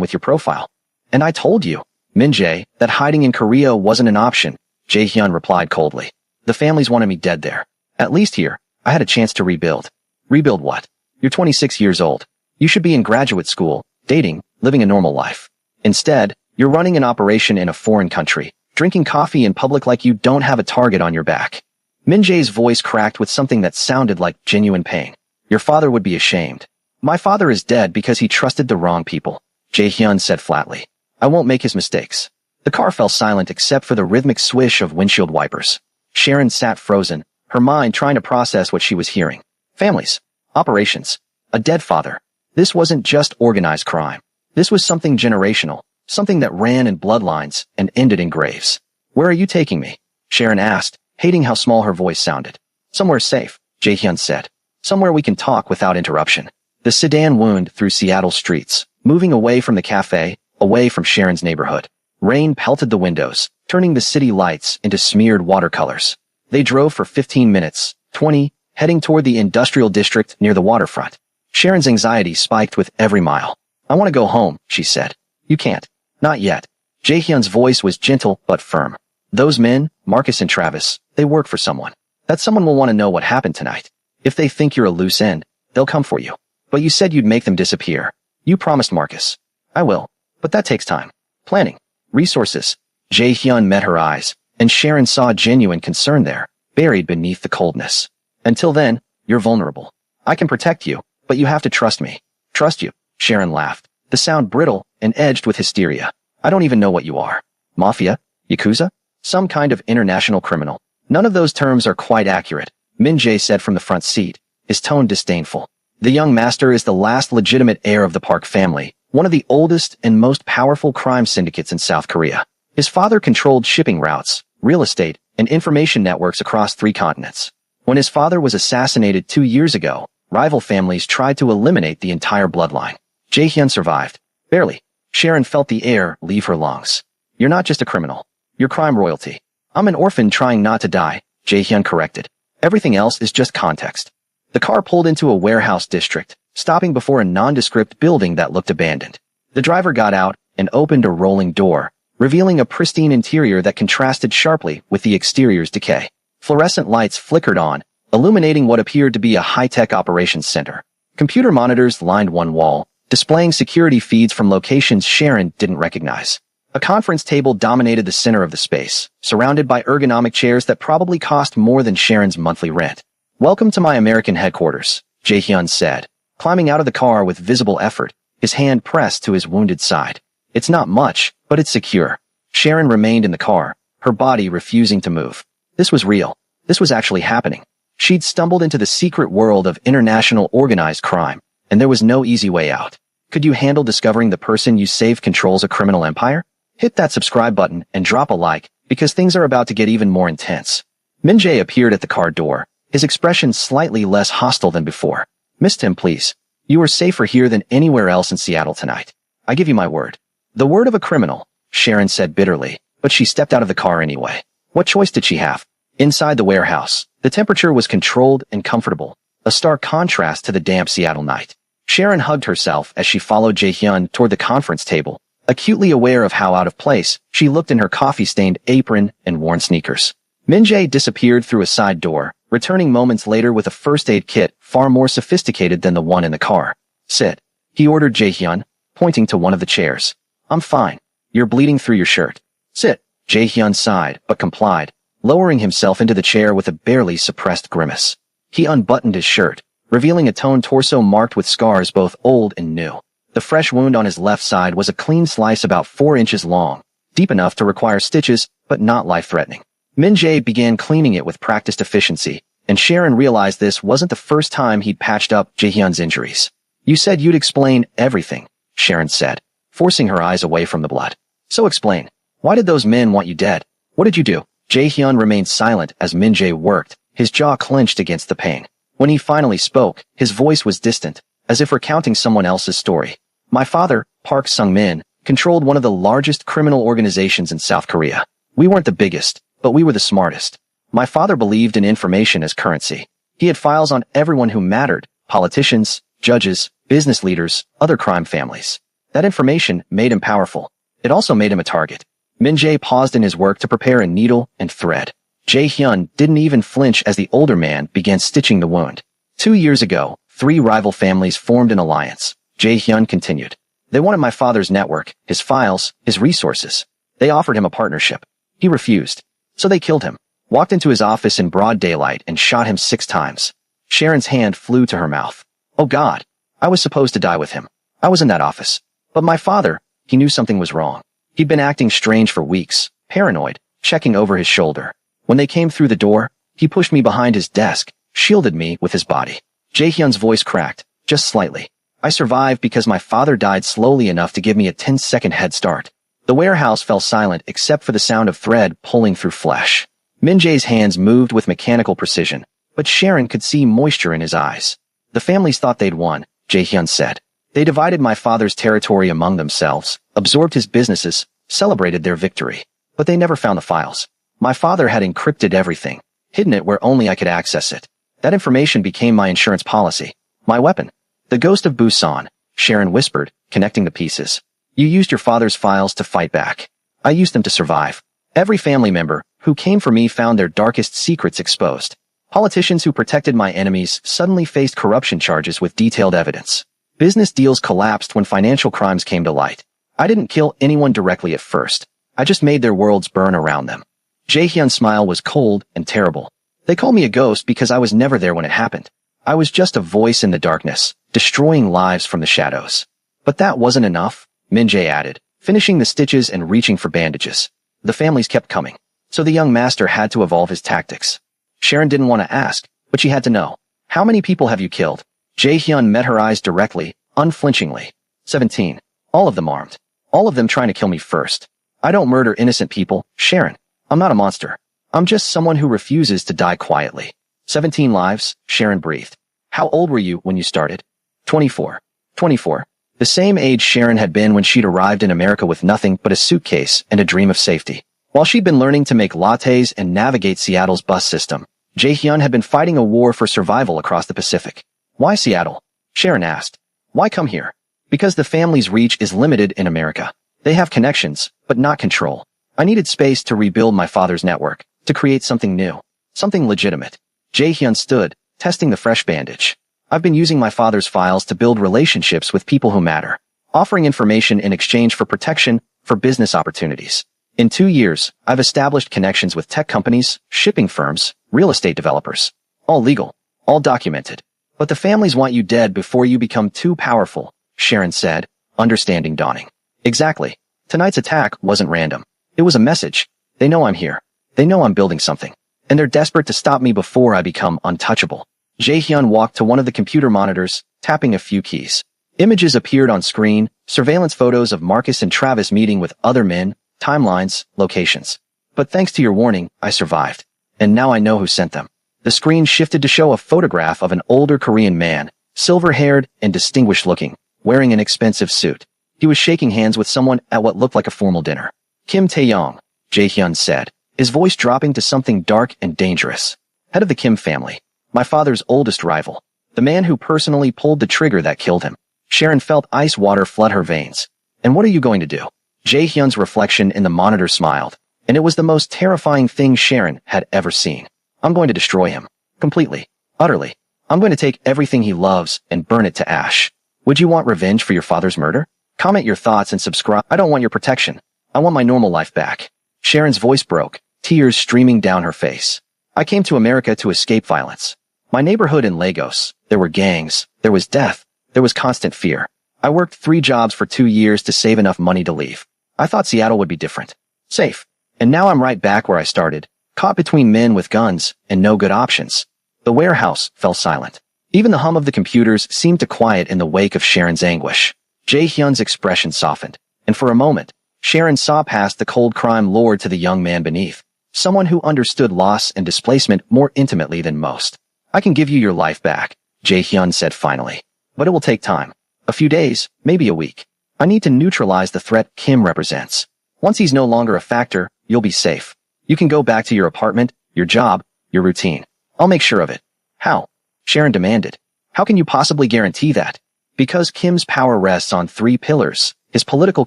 with your profile. And I told you, Min-jae, that hiding in Korea wasn't an option," Jae-hyun replied coldly. "The families wanted me dead there. At least here, I had a chance to rebuild." "Rebuild what? You're 26 years old. You should be in graduate school, dating, living a normal life. Instead, you're running an operation in a foreign country, drinking coffee in public like you don't have a target on your back." Min-jae's voice cracked with something that sounded like genuine pain. "Your father would be ashamed." "My father is dead because he trusted the wrong people," Jae-hyun said flatly. "I won't make his mistakes." The car fell silent except for the rhythmic swish of windshield wipers. Sharon sat frozen, her mind trying to process what she was hearing. Families. Operations. A dead father. This wasn't just organized crime. This was something generational. Something that ran in bloodlines and ended in graves. "Where are you taking me?" Sharon asked, hating how small her voice sounded. "Somewhere safe," Jae-hyun said. "Somewhere we can talk without interruption." The sedan wound through Seattle streets, moving away from the cafe, away from Sharon's neighborhood. Rain pelted the windows, turning the city lights into smeared watercolors. They drove for 15 minutes, 20, heading toward the industrial district near the waterfront. Sharon's anxiety spiked with every mile. "I want to go home," she said. "You can't. Not yet." Jae-hyun's voice was gentle but firm. "Those men, Marcus and Travis, they work for someone. That someone will want to know what happened tonight. If they think you're a loose end, they'll come for you. But you said you'd make them disappear. You promised Marcus." "I will. But that takes time. Planning. Resources." Jae-hyun met her eyes, and Sharon saw genuine concern there, buried beneath the coldness. "Until then, you're vulnerable. I can protect you, but you have to trust me." "Trust you," Sharon laughed, the sound brittle and edged with hysteria. "I don't even know what you are. Mafia? Yakuza? Some kind of international criminal?" "None of those terms are quite accurate," Min-jae said from the front seat, his tone disdainful. "The young master is the last legitimate heir of the Park family, one of the oldest and most powerful crime syndicates in South Korea. His father controlled shipping routes, real estate, and information networks across 3 continents. When his father was assassinated 2 years ago, rival families tried to eliminate the entire bloodline. Jae-hyun survived. Barely. Sharon felt the air leave her lungs. "You're not just a criminal. You're crime royalty. I'm an orphan trying not to die, Jae-hyun corrected. Everything else is just context. The car pulled into a warehouse district, stopping before a nondescript building that looked abandoned. The driver got out and opened a rolling door, revealing a pristine interior that contrasted sharply with the exterior's decay. Fluorescent lights flickered on, illuminating what appeared to be a high-tech operations center. Computer monitors lined one wall, displaying security feeds from locations Sharon didn't recognize. A conference table dominated the center of the space, surrounded by ergonomic chairs that probably cost more than Sharon's monthly rent. "Welcome to my American headquarters," Jae-hyun said, climbing out of the car with visible effort, his hand pressed to his wounded side. "It's not much, but it's secure." Sharon remained in the car, her body refusing to move. This was real. This was actually happening. She'd stumbled into the secret world of international organized crime, and there was no easy way out. Could you handle discovering the person you saved controls a criminal empire? Hit that subscribe button and drop a like, because things are about to get even more intense. Min-jae appeared at the car door, his expression slightly less hostile than before. "Missed him, please. You are safer here than anywhere else in Seattle tonight. I give you my word." "The word of a criminal," Sharon said bitterly, but she stepped out of the car anyway. What choice did she have? Inside the warehouse, the temperature was controlled and comfortable, a stark contrast to the damp Seattle night. Sharon hugged herself as she followed Jae-hyun toward the conference table, acutely aware of how out of place she looked in her coffee-stained apron and worn sneakers. Min-jae disappeared through a side door, returning moments later with a first aid kit far more sophisticated than the one in the car. "Sit," he ordered Jae-hyun, pointing to one of the chairs. "I'm fine. You're bleeding through your shirt." "Sit." Jae-hyun sighed, but complied, lowering himself into the chair with a barely suppressed grimace. He unbuttoned his shirt, revealing a toned torso marked with scars both old and new. The fresh wound on his left side was a clean slice about 4 inches long, deep enough to require stitches, but not life-threatening. Min-jae began cleaning it with practiced efficiency, and Sharon realized this wasn't the first time he'd patched up Jae-hyun's injuries. "You said you'd explain everything," Sharon said, forcing her eyes away from the blood. "So explain. Why did those men want you dead? What did you do?" Jae-hyun remained silent as Min-jae worked, his jaw clenched against the pain. When he finally spoke, his voice was distant, as if recounting someone else's story. "My father, Park Sung-min, controlled one of the largest criminal organizations in South Korea. We weren't the biggest, but we were the smartest. My father believed in information as currency. He had files on everyone who mattered, politicians, judges, business leaders, other crime families. That information made him powerful. It also made him a target." Min-jae paused in his work to prepare a needle and thread. Jae-hyun didn't even flinch as the older man began stitching the wound. 2 years ago, 3 rival families formed an alliance. Jae-hyun continued. "They wanted my father's network, his files, his resources. They offered him a partnership. He refused. So they killed him, walked into his office in broad daylight and shot him 6 times. Sharon's hand flew to her mouth. "Oh God, I was supposed to die with him. I was in that office. But my father, he knew something was wrong. He'd been acting strange for weeks, paranoid, checking over his shoulder. When they came through the door, he pushed me behind his desk, shielded me with his body." Jae-hyun's voice cracked, just slightly. "I survived because my father died slowly enough to give me a 10-second head start." The warehouse fell silent except for the sound of thread pulling through flesh. Min-jae's hands moved with mechanical precision, but Sharon could see moisture in his eyes. "The families thought they'd won," Jae-hyun said. "They divided my father's territory among themselves, absorbed his businesses, celebrated their victory. But they never found the files. My father had encrypted everything, hidden it where only I could access it. That information became my insurance policy, my weapon." "The ghost of Busan," Sharon whispered, connecting the pieces. "You used your father's files to fight back. I used them to survive. Every family member who came for me found their darkest secrets exposed. Politicians who protected my enemies suddenly faced corruption charges with detailed evidence. Business deals collapsed when financial crimes came to light. I didn't kill anyone directly at first. I just made their worlds burn around them." Jae-hyun's smile was cold and terrible. "They call me a ghost because I was never there when it happened. I was just a voice in the darkness, destroying lives from the shadows." "But that wasn't enough," Min-jae added, finishing the stitches and reaching for bandages. "The families kept coming. So the young master had to evolve his tactics." Sharon didn't want to ask, but she had to know. "How many people have you killed?" Jae-hyun met her eyes directly, unflinchingly. 17. All of them armed. All of them trying to kill me first. I don't murder innocent people, Sharon. I'm not a monster. I'm just someone who refuses to die quietly. 17 lives, Sharon breathed. "How old were you when you started?" 24. 24. The same age Sharon had been when she'd arrived in America with nothing but a suitcase and a dream of safety. While she'd been learning to make lattes and navigate Seattle's bus system, Jae-hyun had been fighting a war for survival across the Pacific. Why Seattle? Sharon asked. Why come here? Because the family's reach is limited in America. They have connections, but not control. I needed space to rebuild my father's network, to create something new, something legitimate. Jae-hyun stood, testing the fresh bandage. I've been using my father's files to build relationships with people who matter, offering information in exchange for protection, for business opportunities. In 2 years, I've established connections with tech companies, shipping firms, real estate developers. All legal, all documented. But the families want you dead before you become too powerful, Sharon said, understanding dawning. Exactly. Tonight's attack wasn't random. It was a message. They know I'm here. They know I'm building something. And they're desperate to stop me before I become untouchable. Jae-hyun walked to one of the computer monitors, tapping a few keys. Images appeared on screen, surveillance photos of Marcus and Travis meeting with other men, timelines, locations. But thanks to your warning, I survived. And now I know who sent them. The screen shifted to show a photograph of an older Korean man, silver-haired and distinguished-looking, wearing an expensive suit. He was shaking hands with someone at what looked like a formal dinner. Kim Tae-yong, Jae-hyun said, his voice dropping to something dark and dangerous. Head of the Kim family. My father's oldest rival. The man who personally pulled the trigger that killed him. Sharon felt ice water flood her veins. And what are you going to do? Jae-hyun's reflection in the monitor smiled, and it was the most terrifying thing Sharon had ever seen. I'm going to destroy him. Completely. Utterly. I'm going to take everything he loves and burn it to ash. Would you want revenge for your father's murder? Comment your thoughts and subscribe. I don't want your protection. I want my normal life back. Sharon's voice broke, tears streaming down her face. I came to America to escape violence. My neighborhood in Lagos, there were gangs, there was death, there was constant fear. I worked 3 jobs for 2 years to save enough money to leave. I thought Seattle would be different. Safe. And now I'm right back where I started, caught between men with guns and no good options. The warehouse fell silent. Even the hum of the computers seemed to quiet in the wake of Sharon's anguish. Jae-hyun's expression softened, and for a moment, Sharon saw past the cold crime lord to the young man beneath, someone who understood loss and displacement more intimately than most. I can give you your life back, Jae-hyun said finally. But it will take time. A few days, maybe a week. I need to neutralize the threat Kim represents. Once he's no longer a factor, you'll be safe. You can go back to your apartment, your job, your routine. I'll make sure of it. How? Sharon demanded. How can you possibly guarantee that? Because Kim's power rests on 3 pillars: his political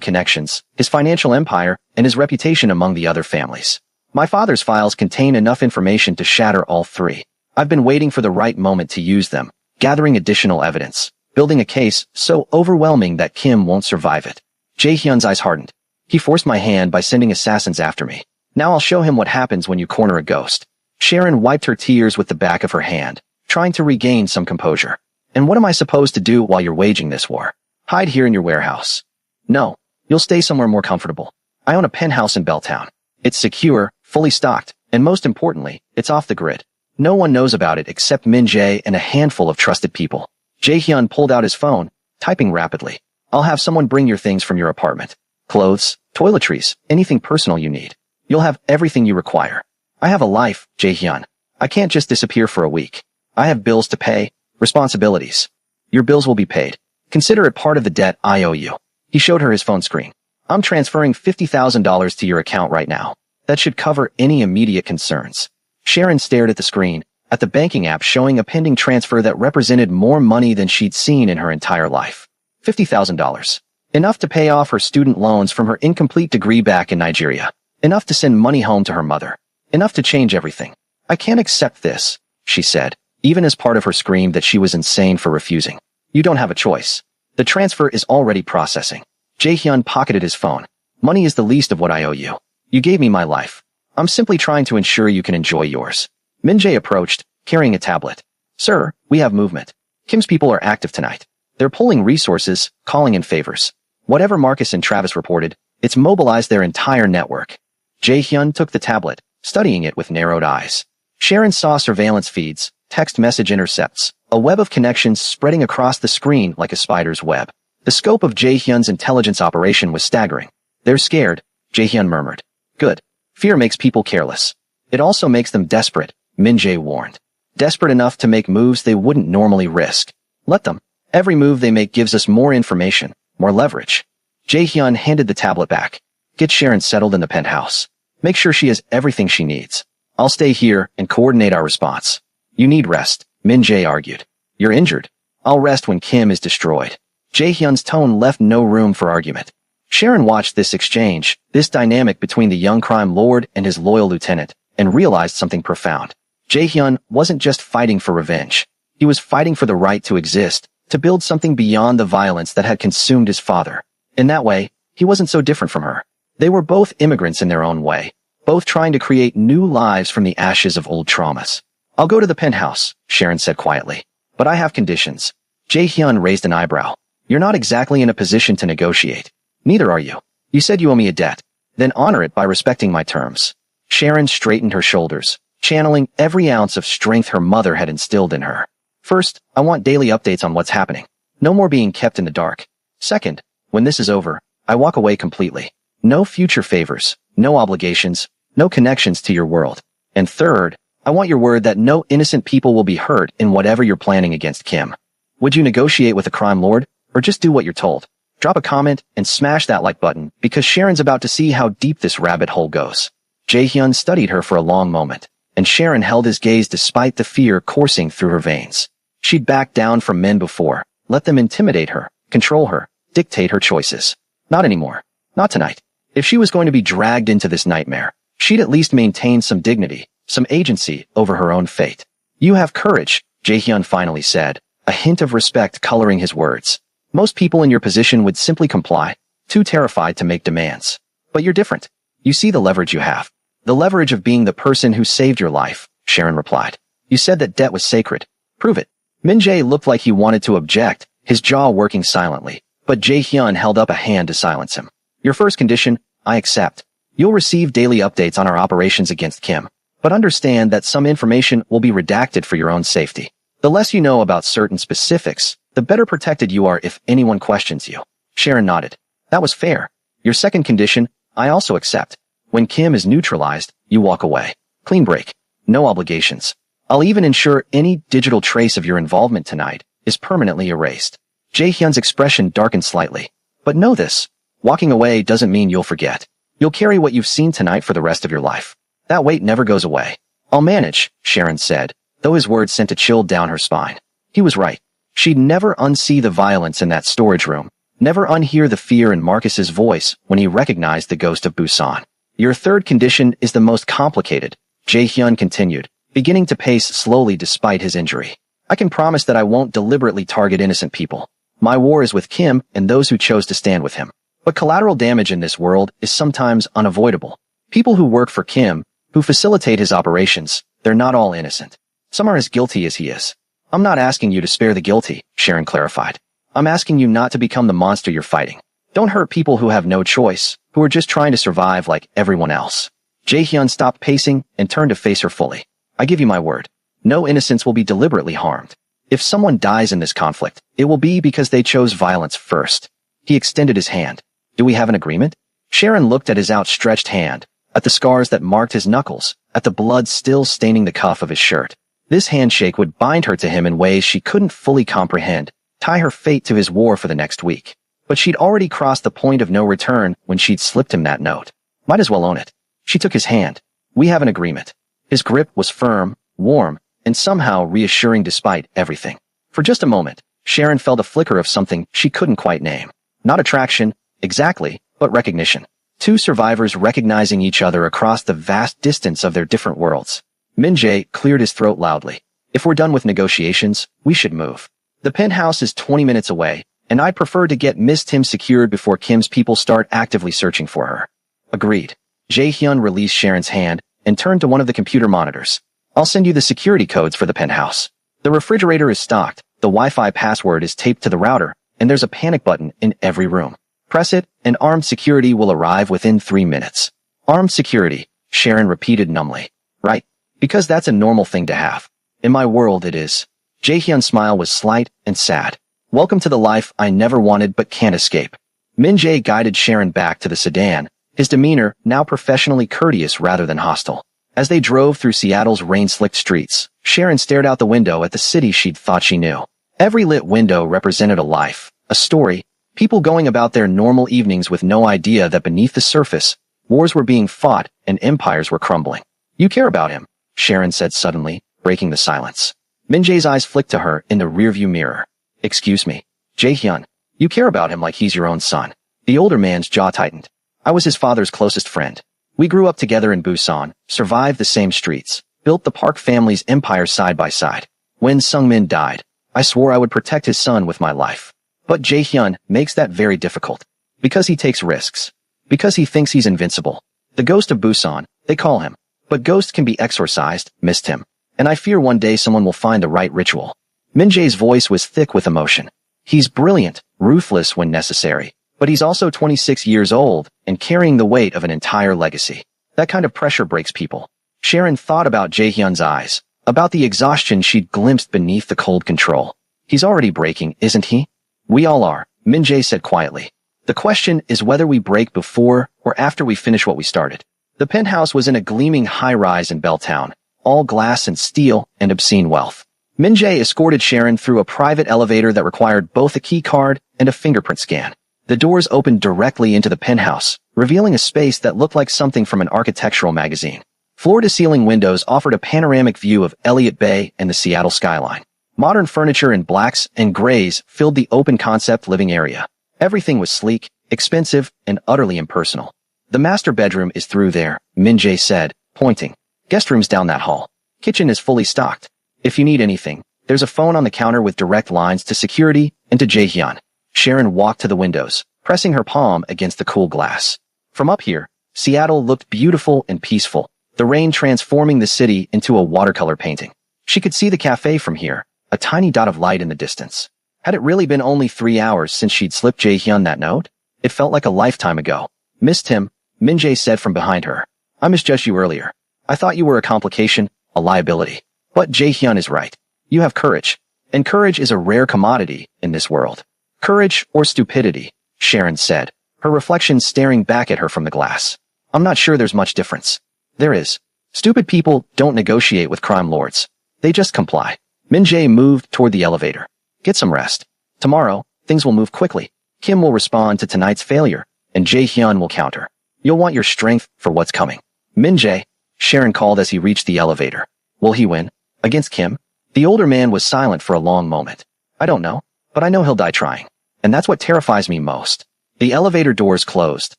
connections, his financial empire, and his reputation among the other families. My father's files contain enough information to shatter all 3. I've been waiting for the right moment to use them, gathering additional evidence, building a case so overwhelming that Kim won't survive it. Jae-hyun's eyes hardened. He forced my hand by sending assassins after me. Now I'll show him what happens when you corner a ghost. Sharon wiped her tears with the back of her hand, trying to regain some composure. And what am I supposed to do while you're waging this war? Hide here in your warehouse. No, you'll stay somewhere more comfortable. I own a penthouse in Belltown. It's secure, fully stocked, and most importantly, it's off the grid. No one knows about it except Min Jae and a handful of trusted people. Jae-hyun pulled out his phone, typing rapidly. I'll have someone bring your things from your apartment. Clothes, toiletries, anything personal you need. You'll have everything you require. I have a life, Jae-hyun. I can't just disappear for a week. I have bills to pay, responsibilities. Your bills will be paid. Consider it part of the debt I owe you. He showed her his phone screen. I'm transferring $50,000 to your account right now. That should cover any immediate concerns. Sharon stared at the screen, at the banking app showing a pending transfer that represented more money than she'd seen in her entire life. $50,000. Enough to pay off her student loans from her incomplete degree back in Nigeria. Enough to send money home to her mother. Enough to change everything. I can't accept this, she said, even as part of her screamed that she was insane for refusing. You don't have a choice. The transfer is already processing. Jae-hyun pocketed his phone. Money is the least of what I owe you. You gave me my life. I'm simply trying to ensure you can enjoy yours. Min Jae approached, carrying a tablet. Sir, we have movement. Kim's people are active tonight. They're pulling resources, calling in favors. Whatever Marcus and Travis reported, it's mobilized their entire network. Jae-hyun took the tablet, studying it with narrowed eyes. Sharon saw surveillance feeds, text message intercepts, a web of connections spreading across the screen like a spider's web. The scope of Jae-hyun's intelligence operation was staggering. They're scared, Jae-hyun murmured. Good. Fear makes people careless. It also makes them desperate, Min Jae warned. Desperate enough to make moves they wouldn't normally risk. Let them. Every move they make gives us more information, more leverage. Jae-hyun handed the tablet back. Get Sharon settled in the penthouse. Make sure she has everything she needs. I'll stay here and coordinate our response. You need rest, Min Jae argued. You're injured. I'll rest when Kim is destroyed. Jae-hyun's tone left no room for argument. Sharon watched this exchange, this dynamic between the young crime lord and his loyal lieutenant, and realized something profound. Jae-hyun wasn't just fighting for revenge. He was fighting for the right to exist, to build something beyond the violence that had consumed his father. In that way, he wasn't so different from her. They were both immigrants in their own way, both trying to create new lives from the ashes of old traumas. I'll go to the penthouse, Sharon said quietly. But I have conditions. Jae-hyun raised an eyebrow. You're not exactly in a position to negotiate. Neither are you. You said you owe me a debt. Then honor it by respecting my terms. Sharon straightened her shoulders, channeling every ounce of strength her mother had instilled in her. First, I want daily updates on what's happening. No more being kept in the dark. Second, when this is over, I walk away completely. No future favors, no obligations, no connections to your world. And third, I want your word that no innocent people will be hurt in whatever you're planning against Kim. Would you negotiate with a crime lord, or just do what you're told? Drop a comment and smash that like button because Sharon's about to see how deep this rabbit hole goes. Jae-hyun studied her for a long moment, and Sharon held his gaze despite the fear coursing through her veins. She'd backed down from men before, let them intimidate her, control her, dictate her choices. Not anymore. Not tonight. If she was going to be dragged into this nightmare, she'd at least maintain some dignity, some agency over her own fate. You have courage, Jae-hyun finally said, a hint of respect coloring his words. Most people in your position would simply comply, too terrified to make demands. But you're different. You see the leverage you have. The leverage of being the person who saved your life, Sharon replied. You said that debt was sacred. Prove it. Min Jae looked like he wanted to object, his jaw working silently, but Jae-hyun held up a hand to silence him. Your first condition, I accept. You'll receive daily updates on our operations against Kim, but understand that some information will be redacted for your own safety. The less you know about certain specifics, the better protected you are if anyone questions you. Sharon nodded. That was fair. Your second condition, I also accept. When Kim is neutralized, you walk away. Clean break. No obligations. I'll even ensure any digital trace of your involvement tonight is permanently erased. Jae-hyun's expression darkened slightly. But know this. Walking away doesn't mean you'll forget. You'll carry what you've seen tonight for the rest of your life. That weight never goes away. I'll manage, Sharon said, though his words sent a chill down her spine. He was right. She'd never unsee the violence in that storage room, never unhear the fear in Marcus's voice when he recognized the ghost of Busan. Your third condition is the most complicated, Jae-hyun continued, beginning to pace slowly despite his injury. I can promise that I won't deliberately target innocent people. My war is with Kim and those who chose to stand with him. But collateral damage in this world is sometimes unavoidable. People who work for Kim, who facilitate his operations, they're not all innocent. Some are as guilty as he is. I'm not asking you to spare the guilty, Sharon clarified. I'm asking you not to become the monster you're fighting. Don't hurt people who have no choice, who are just trying to survive like everyone else. Jae-hyun stopped pacing and turned to face her fully. I give you my word. No innocents will be deliberately harmed. If someone dies in this conflict, it will be because they chose violence first. He extended his hand. Do we have an agreement? Sharon looked at his outstretched hand, at the scars that marked his knuckles, at the blood still staining the cuff of his shirt. This handshake would bind her to him in ways she couldn't fully comprehend, tie her fate to his war for the next week. But she'd already crossed the point of no return when she'd slipped him that note. Might as well own it. She took his hand. We have an agreement. His grip was firm, warm, and somehow reassuring despite everything. For just a moment, Sharon felt a flicker of something she couldn't quite name. Not attraction, exactly, but recognition. Two survivors recognizing each other across the vast distance of their different worlds. Min Jae cleared his throat loudly. If we're done with negotiations, we should move. The penthouse is 20 minutes away, and I'd prefer to get Miss Tim secured before Kim's people start actively searching for her. Agreed. Jae-hyun released Sharon's hand and turned to one of the computer monitors. I'll send you the security codes for the penthouse. The refrigerator is stocked, the Wi-Fi password is taped to the router, and there's a panic button in every room. Press it, and armed security will arrive within 3 minutes. Armed security, Sharon repeated numbly. Right. Because that's a normal thing to have. In my world it is. Jae-hyun's smile was slight and sad. Welcome to the life I never wanted but can't escape. Min Jae guided Sharon back to the sedan, his demeanor now professionally courteous rather than hostile. As they drove through Seattle's rain-slicked streets, Sharon stared out the window at the city she'd thought she knew. Every lit window represented a life, a story, people going about their normal evenings with no idea that beneath the surface, Wars were being fought, and empires were crumbling. You care about him, Sharon said suddenly, breaking the silence. Min-jae's eyes flicked to her in the rearview mirror. Excuse me. Jae-hyun, you care about him like he's your own son. The older man's jaw tightened. I was his father's closest friend. We grew up together in Busan, survived the same streets, built the Park family's empire side by side. When Sung-min died, I swore I would protect his son with my life. But Jae-hyun makes that very difficult. Because he takes risks. Because he thinks he's invincible. The ghost of Busan, they call him. But ghosts can be exorcised, missed him. And I fear one day someone will find the right ritual. Min-jae's voice was thick with emotion. He's brilliant, ruthless when necessary. But he's also 26 years old and carrying the weight of an entire legacy. That kind of pressure breaks people. Sharon thought about Jae-hyun's eyes, about the exhaustion she'd glimpsed beneath the cold control. He's already breaking, isn't he? We all are, Min-jae said quietly. The question is whether we break before or after we finish what we started. The penthouse was in a gleaming high-rise in Belltown, all glass and steel and obscene wealth. Min-jae escorted Sharon through a private elevator that required both a key card and a fingerprint scan. The doors opened directly into the penthouse, revealing a space that looked like something from an architectural magazine. Floor-to-ceiling windows offered a panoramic view of Elliott Bay and the Seattle skyline. Modern furniture in blacks and grays filled the open-concept living area. Everything was sleek, expensive, and utterly impersonal. The master bedroom is through there, Min-jae said, pointing. Guest room's down that hall. Kitchen is fully stocked. If you need anything, there's a phone on the counter with direct lines to security and to Jae-hyun. Sharon walked to the windows, pressing her palm against the cool glass. From up here, Seattle looked beautiful and peaceful, the rain transforming the city into a watercolor painting. She could see the cafe from here, a tiny dot of light in the distance. Had it really been only 3 hours since she'd slipped Jae-hyun that note? It felt like a lifetime ago. Missed him, Min-jae said from behind her. I misjudged you earlier. I thought you were a complication, a liability. But Jae-hyun is right. You have courage. And courage is a rare commodity in this world. Courage or stupidity, Sharon said, her reflection staring back at her from the glass. I'm not sure there's much difference. There is. Stupid people don't negotiate with crime lords. They just comply. Min-jae moved toward the elevator. Get some rest. Tomorrow, things will move quickly. Kim will respond to tonight's failure, and Jae-hyun will counter. You'll want your strength for what's coming. Min-jae, Sharon called as he reached the elevator. Will he win? Against Kim? The older man was silent for a long moment. I don't know, but I know he'll die trying. And that's what terrifies me most. The elevator doors closed,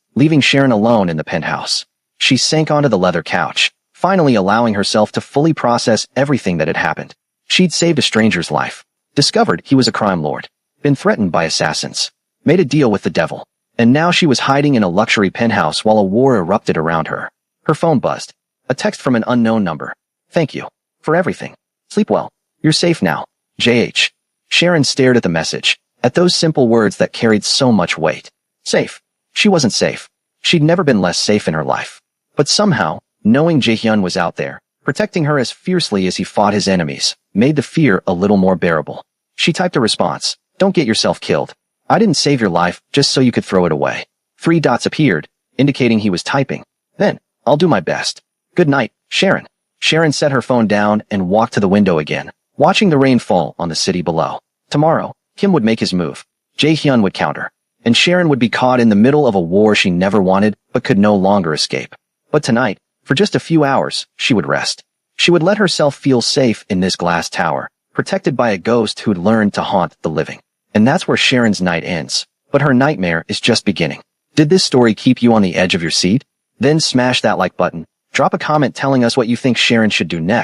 leaving Sharon alone in the penthouse. She sank onto the leather couch, finally allowing herself to fully process everything that had happened. She'd saved a stranger's life, discovered he was a crime lord, been threatened by assassins, made a deal with the devil, and now she was hiding in a luxury penthouse while a war erupted around her. Her phone buzzed. A text from an unknown number. Thank you. For everything. Sleep well. You're safe now. JH. Sharon stared at the message, at those simple words that carried so much weight. Safe. She wasn't safe. She'd never been less safe in her life. But somehow, knowing Jae-hyun was out there, protecting her as fiercely as he fought his enemies, made the fear a little more bearable. She typed a response. Don't get yourself killed. I didn't save your life just so you could throw it away. 3 dots appeared, indicating he was typing. Then, I'll do my best. Good night, Sharon. Sharon set her phone down and walked to the window again, watching the rain fall on the city below. Tomorrow, Kim would make his move. Jae-hyun would counter. And Sharon would be caught in the middle of a war she never wanted but could no longer escape. But tonight, for just a few hours, she would rest. She would let herself feel safe in this glass tower, protected by a ghost who'd learned to haunt the living. And that's where Sharon's night ends. But her nightmare is just beginning. Did this story keep you on the edge of your seat? Then smash that like button. Drop a comment telling us what you think Sharon should do next.